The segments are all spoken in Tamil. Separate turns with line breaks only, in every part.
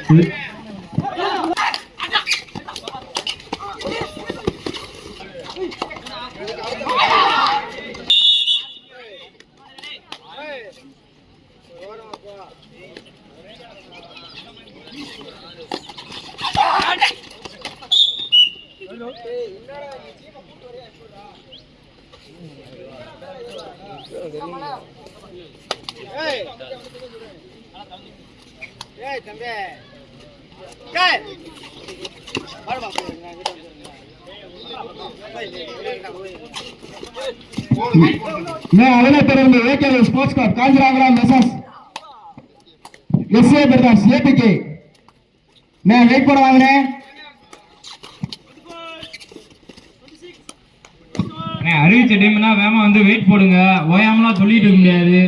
मैं अगले तरफ में एक स्पोर्ट्स क्लब कांजरांगला मेसस एसए ब्रदर्स एपीके मैं वेट போடுவாங்கனே
அறிவிச்ச டைம்னா வேமா வந்து வெயிட் போடுங்க ஓயாமலாம் சொல்லிட்டு இருக்க முடியாது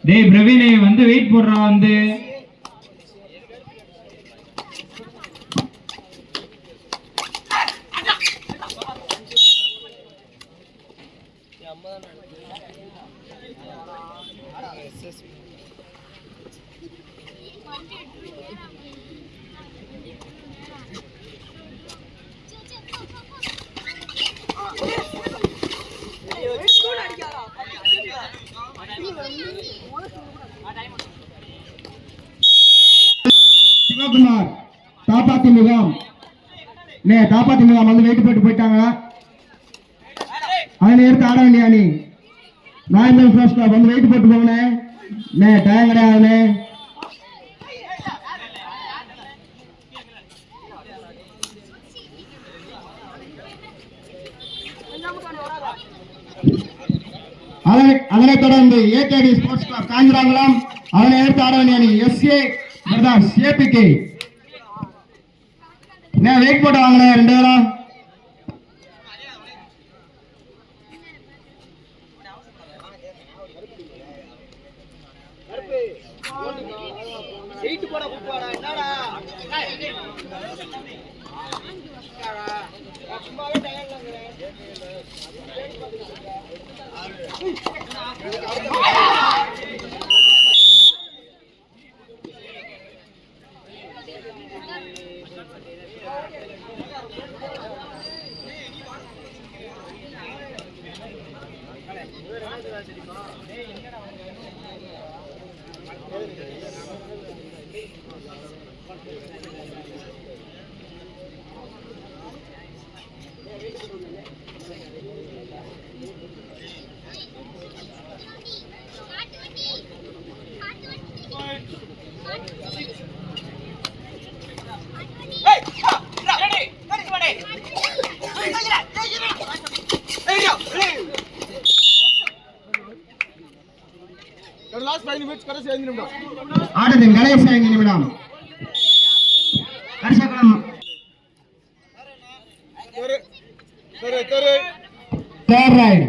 டேய் பிரவீனே வந்து வெயிட் போடுறா வந்து
சிவகுமார் தாப்பாத்தி முகாம் தாப்பாத்தி முகாம் வந்து வெயிட் போட்டு போயிட்டாங்க அதை எடுத்து ஆட வேண்டிய அணி நாயந்தல் ஃபர்ஸ்ட் கிளப் வந்து வெயிட் போட்டு போங்கண்ணே டைம் கிடையாதுண்ணே அதனைத் தொடர்ந்து ஏகேடி ஸ்போர்ட்ஸ் கிளப் காஞ்சிராங்குளம் அதனை எடுத்து ஆட வேண்டிய அணி எஸ்ஏ பிரதர்ஸ் ஏபிகே வெயிட் போட்டு வாங்கினேன் 2 பேரும் ஆட்டத்தின் கடைசி 5 நிமிடம் தேர்ட் ரைட்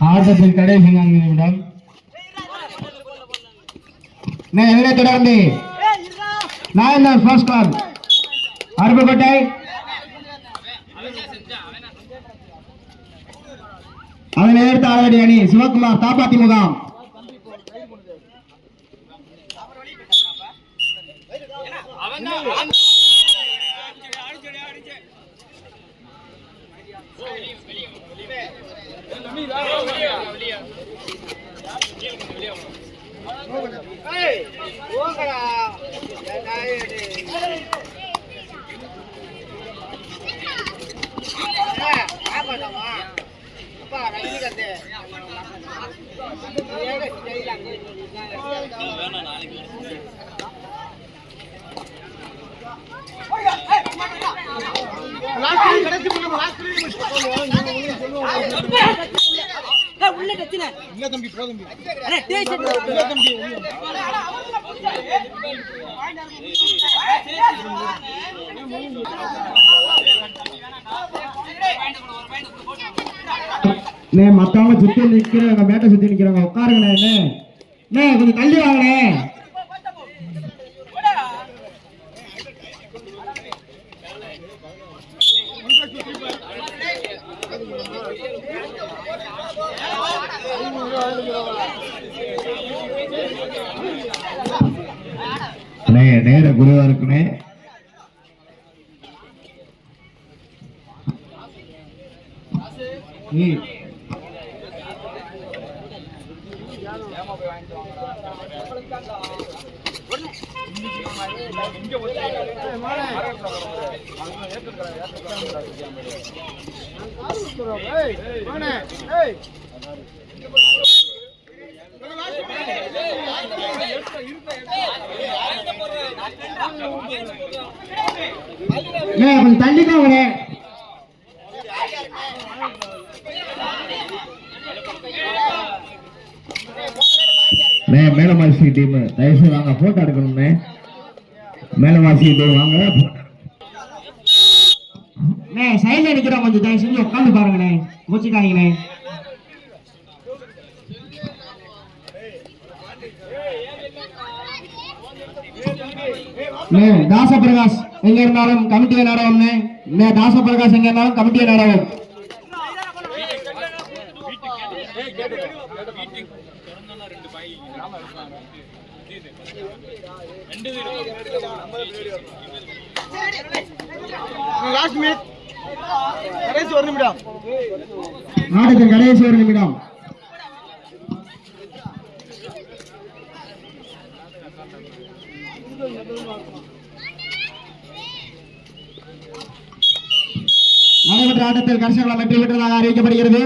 ஆட்டத்தின் கடைசி 4 நிமிடம் இதனை தொடர்ந்து நாயந்தல் ஃபர்ஸ்ட் கிளப் அருப்புக்கோட்டை அதனை எதிர்த்து ஆட வேண்டிய அணி சிவகுமார் தாப்பாத்தி முகாம் மத்தவங்க சுத்தி நிக்கிறவங்க மேட்டை சுத்தி நிக்கிறவங்க உட்காருங்கண்ணே. கொஞ்சம் தள்ளி வாங்கண்ணே. நேர குருவா இருக்குனே. கொஞ்சம் தள்ளிக்காங்க. மேலமாசி டீம் தயவுசெய்து வாங்க, போட்டோ எடுக்கணும்னே. மேலமாசி டீம் வாங்க. சைட்ல நிக்கிறோம், கொஞ்சம் தயவு செஞ்சு உட்காந்து பாருங்கண்ணே, மூச்சுக்காதீங்கண்ணே. தாசபிரகாஷ் எங்க இருந்தாலும் கமிட்டியை நடவும். தாசபிரகாஷ் எங்க இருந்தாலும் கமிட்டியை நடவும். ஆட்டத்தின் கடைசி ஒரு நிமிடம். நடைபெற்ற ஆட்டத்தில் கர்ஷகலம் வெற்றி பெற்றதாக அறிவிக்கப்படுகிறது.